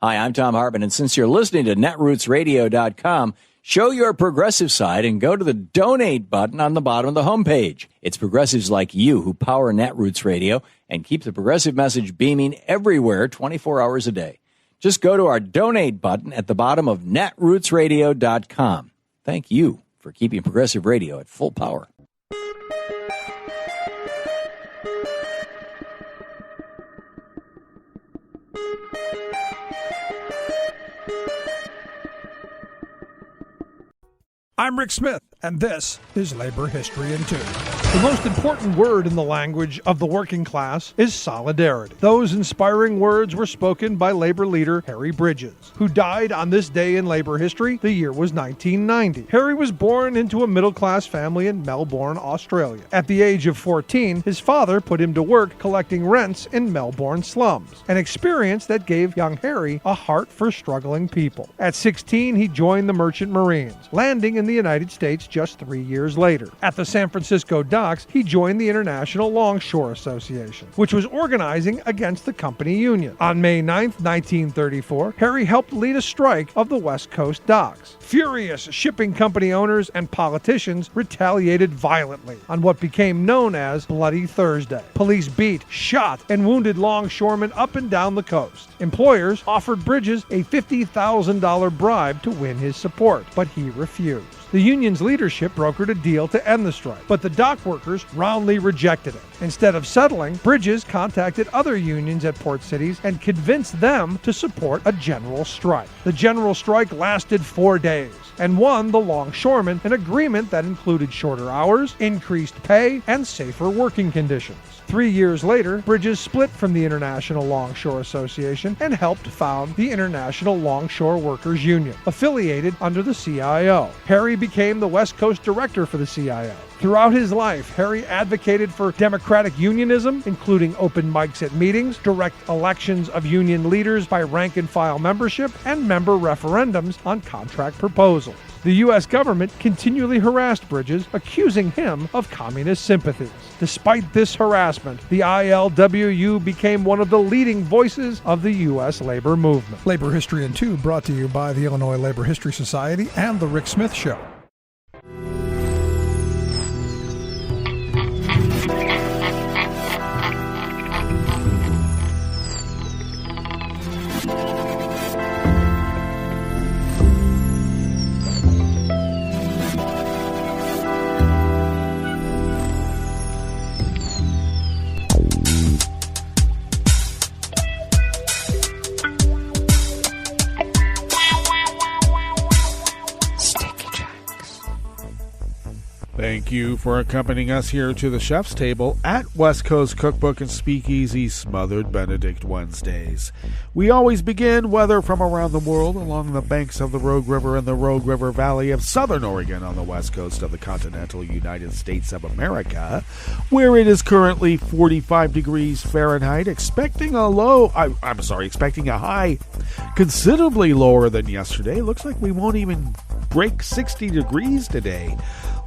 Hi, I'm Tom Hartman, and since you're listening to netrootsradio.com, show your progressive side and go to the donate button on the bottom of the homepage. It's progressives like you who power Netroots Radio and keep the progressive message beaming everywhere 24 hours a day. Just go to our donate button at the bottom of netrootsradio.com. Thank you for keeping progressive radio at full power. I'm Rick Smith, and this is Labor History in 2. The most important word in the language of the working class is solidarity. Those inspiring words were spoken by labor leader Harry Bridges, who died on this day in labor history. The year was 1990. Harry was born into a middle-class family in Melbourne, Australia. At the age of 14, his father put him to work collecting rents in Melbourne slums, an experience that gave young Harry a heart for struggling people. At 16, he joined the Merchant Marines, landing in the United States just 3 years later. At the San Francisco docks, he joined the International Longshore Association, which was organizing against the company union. On May 9, 1934, Harry helped lead a strike of the West Coast docks. Furious shipping company owners and politicians retaliated violently on what became known as Bloody Thursday. Police beat, shot, and wounded longshoremen up and down the coast. Employers offered Bridges a $50,000 bribe to win his support, but he refused. The union's leadership brokered a deal to end the strike, but the dock workers roundly rejected it. Instead of settling, Bridges contacted other unions at port cities and convinced them to support a general strike. The general strike lasted 4 days and won the longshoremen an agreement that included shorter hours, increased pay, and safer working conditions. 3 years later, Bridges split from the International Longshore Association and helped found the International Longshore Workers Union, affiliated under the CIO. Harry became the West Coast director for the CIO. Throughout his life, Harry advocated for democratic unionism, including open mics at meetings, direct elections of union leaders by rank-and-file membership, and member referendums on contract proposals. The U.S. government continually harassed Bridges, accusing him of communist sympathies. Despite this harassment, the ILWU became one of the leading voices of the U.S. labor movement. Labor History in 2 brought to you by the Illinois Labor History Society and The Rick Smith Show. Thank you for accompanying us here to the Chef's Table at West Coast Cookbook and Speakeasy Smothered Benedict Wednesdays. We always begin, whether from around the world, along the banks of the Rogue River and the Rogue River Valley of Southern Oregon on the west coast of the continental United States of America, where it is currently 45 degrees Fahrenheit, expecting a high considerably lower than yesterday. Looks like we won't even break 60 degrees today.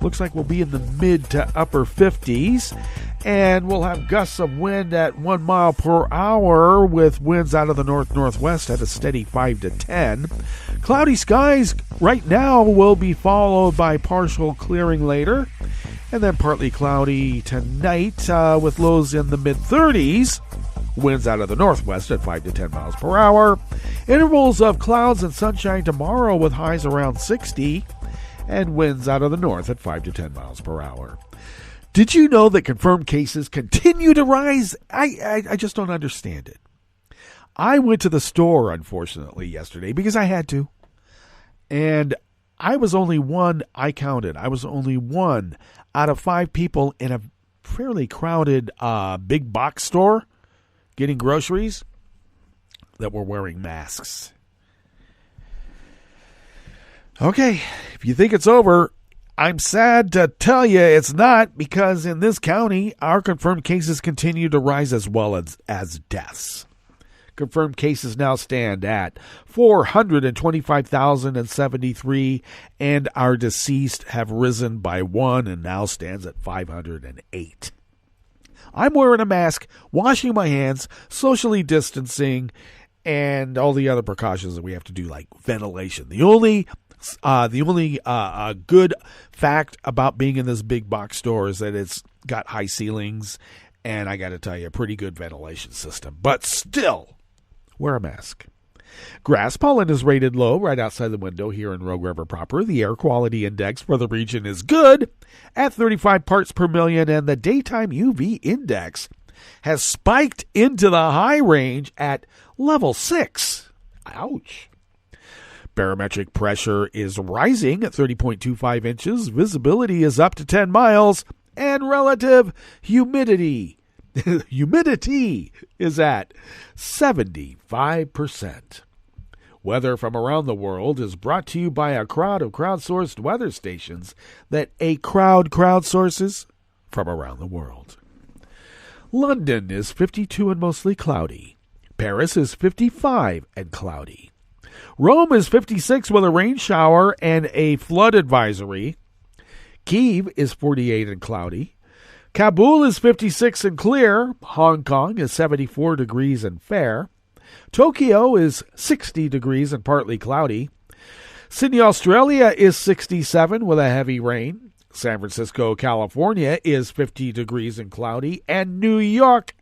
Looks like we'll be in the mid to upper 50s, and we'll have gusts of wind at 1 mile per hour with winds out of the north-northwest at a steady 5 to 10. Cloudy skies right now will be followed by partial clearing later, and then partly cloudy tonight with lows in the mid-30s. Winds out of the northwest at 5 to 10 miles per hour. Intervals of clouds and sunshine tomorrow with highs around 60. And winds out of the north at 5 to 10 miles per hour. Did you know that confirmed cases continue to rise? I just don't understand it. I went to the store, unfortunately, yesterday because I had to. And I was only one out of 5 people in a fairly crowded big box store getting groceries that were wearing masks. Okay, if you think it's over, I'm sad to tell you it's not, because in this county, our confirmed cases continue to rise as well as deaths. Confirmed cases now stand at 425,073, and our deceased have risen by 1 and now stands at 508. I'm wearing a mask, washing my hands, socially distancing, and all the other precautions that we have to do, like ventilation. The only good fact about being in this big box store is that it's got high ceilings, and I got to tell you, a pretty good ventilation system. But still, wear a mask. Grass pollen is rated low right outside the window here in Rogue River proper. The air quality index for the region is good at 35 parts per million, and the daytime UV index has spiked into the high range at level 6. Ouch. Barometric pressure is rising at 30.25 inches. Visibility is up to 10 miles. And relative humidity is at 75%. Weather from around the world is brought to you by a crowd of crowdsourced weather stations that a crowd crowdsources from around the world. London is 52 and mostly cloudy. Paris is 55 and cloudy. Rome is 56 with a rain shower and a flood advisory. Kyiv is 48 and cloudy. Kabul is 56 and clear. Hong Kong is 74 degrees and fair. Tokyo is 60 degrees and partly cloudy. Sydney, Australia is 67 with a heavy rain. San Francisco, California is 50 degrees and cloudy. And New York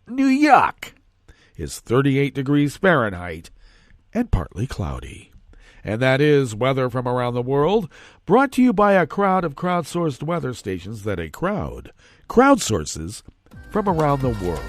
is 38 degrees Fahrenheit and partly cloudy. And that is weather from around the world, brought to you by a crowd of crowdsourced weather stations that a crowd crowdsources from around the world.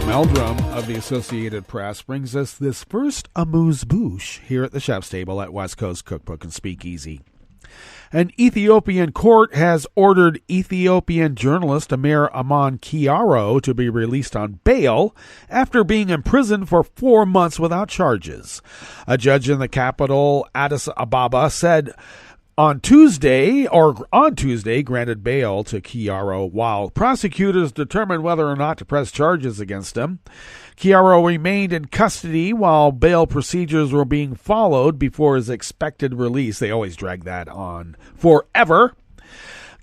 Meldrum of the Associated Press brings us this first amuse-bouche here at the chef's table at West Coast Cookbook and Speakeasy. An Ethiopian court has ordered Ethiopian journalist Amir Aman Kiaro to be released on bail after being imprisoned for 4 months without charges. A judge in the capital, Addis Ababa, said on Tuesday, granted bail to Kiaro while prosecutors determined whether or not to press charges against him. Kiaro remained in custody while bail procedures were being followed before his expected release. They always drag that on forever.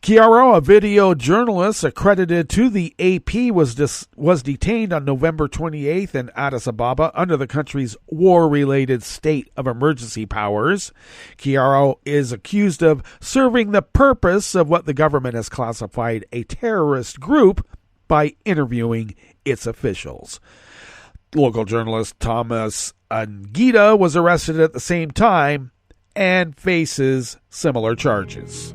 Kiaro, a video journalist accredited to the AP, was detained on November 28th in Addis Ababa under the country's war-related state of emergency powers. Kiaro is accused of serving the purpose of what the government has classified a terrorist group by interviewing its officials. Local journalist Thomas Angida was arrested at the same time and faces similar charges.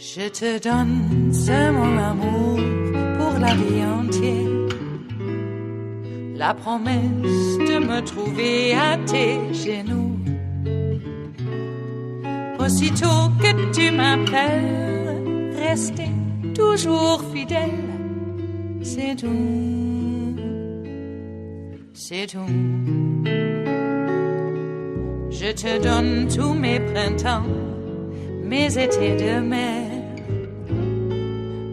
Je te donne, c'est mon amour pour la vie entière. La promesse de me trouver à tes genoux. Aussitôt que tu m'appelles, rester toujours fidèle. C'est tout, c'est tout. Je te donne tous mes printemps, mes étés de mer.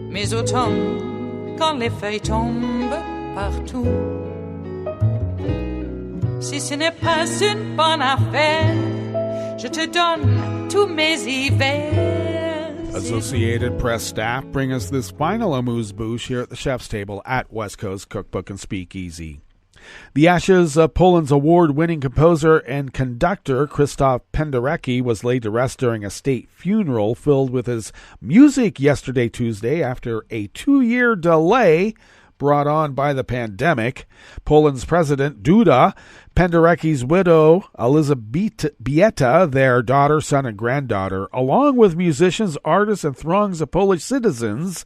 Mes automnes, quand les feuilles tombent partout. Si ce n'est pas une bonne affaire, je te donne tous mes hivers. Associated Press staff bring us this final amuse-bouche here at the chef's table at West Coast Cookbook and Speakeasy. The ashes of Poland's award-winning composer and conductor Krzysztof Penderecki was laid to rest during a state funeral filled with his music yesterday, Tuesday, after a 2-year delay brought on by the pandemic. Poland's President Duda, Penderecki's widow Elżbieta, their daughter, son, and granddaughter, along with musicians, artists, and throngs of Polish citizens,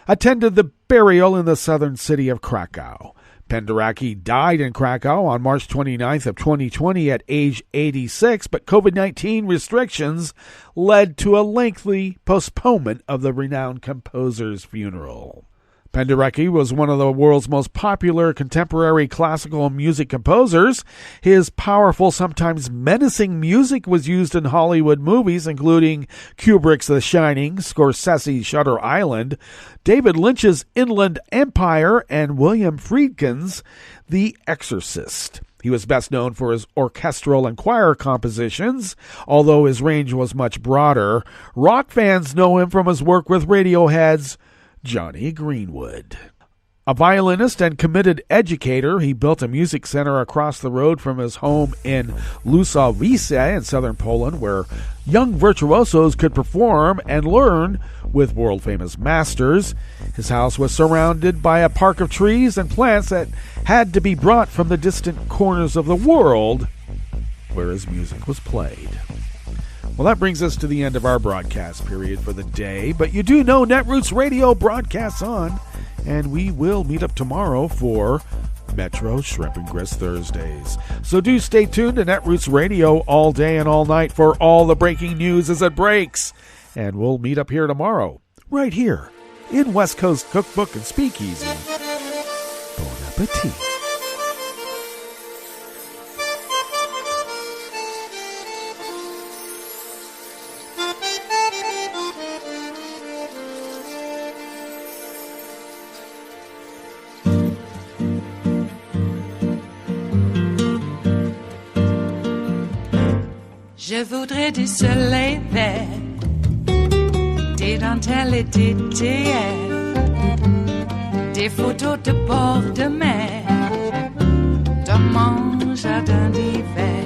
attended the burial in the southern city of Krakow. Penderecki died in Krakow on March 29th of 2020 at age 86, but COVID-19 restrictions led to a lengthy postponement of the renowned composer's funeral. Penderecki was one of the world's most popular contemporary classical music composers. His powerful, sometimes menacing music was used in Hollywood movies, including Kubrick's The Shining, Scorsese's Shutter Island, David Lynch's Inland Empire, and William Friedkin's The Exorcist. He was best known for his orchestral and choir compositions, although his range was much broader. Rock fans know him from his work with Radiohead's Johnny Greenwood. A violinist and committed educator, he built a music center across the road from his home in Lusowice in southern Poland, where young virtuosos could perform and learn with world-famous masters. His house was surrounded by a park of trees and plants that had to be brought from the distant corners of the world where his music was played. Well, that brings us to the end of our broadcast period for the day, but you do know Netroots Radio broadcasts on, and we will meet up tomorrow for Metro Shrimp and Grist Thursdays. So do stay tuned to Netroots Radio all day and all night for all the breaking news as it breaks. And we'll meet up here tomorrow, right here in West Coast Cookbook and Speakeasy. Bon appetit. Je voudrais du soleil vert, des dentelles et des théières, des photos de bord de mer, dans mon jardin d'hiver.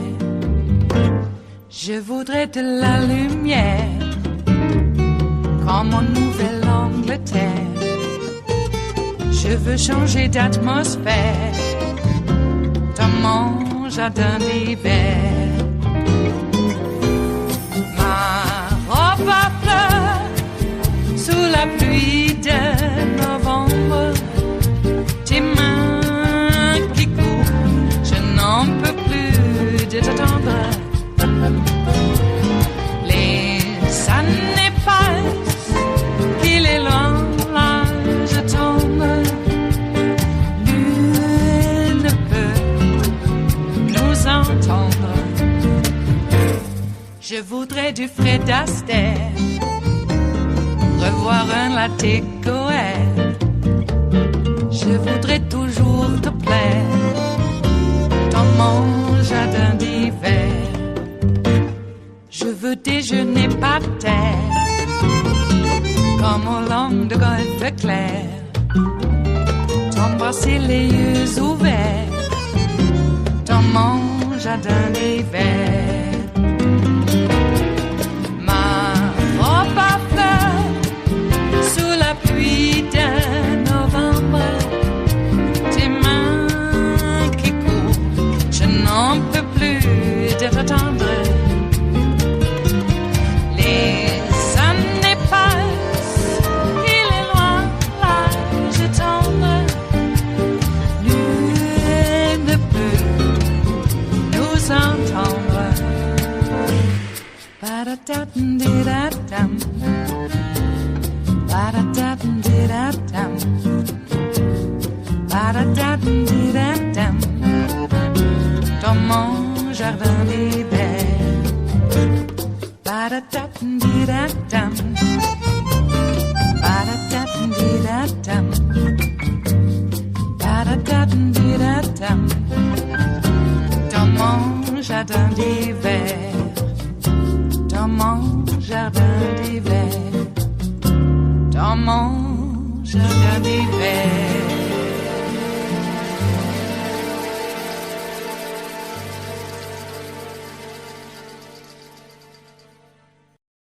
Je voudrais de la lumière, comme en Nouvelle-Angleterre. Je veux changer d'atmosphère, dans mon jardin d'hiver. À fleurs sous la pluie de novembre, tes mains qui courent, je n'en peux plus de t'attendre. Les années passent, il est loin, là je tombe. Nul ne peut nous entendre. Je voudrais du Fred Astaire, revoir un latte Goël. Je voudrais toujours te plaire dans mon jardin d'hiver. Je veux déjeuner par terre, comme au long de golfe clair, t'embrasser les yeux ouverts dans mon jardin d'hiver. Pluie de novembre, tes mains qui courent, je n'en peux plus de t'attendre. Les années passent, il est loin, là je tombe. Nul ne peut nous entendre. Ba-da-da-dum-di-da-dum. Ba-da-da-dum-di-da-dum. Ba-da-da-dum-di-da-dum. Dans mon jardin d'hiver. Ba-da-da-dum-di-da-dum. Ba-da-da-dum-di-da-dum. Ba-da-da-dum-di-da-dum. Dans mon jardin d'hiver. Dans mon jardin d'hiver. Dans mon jardin d'hiver.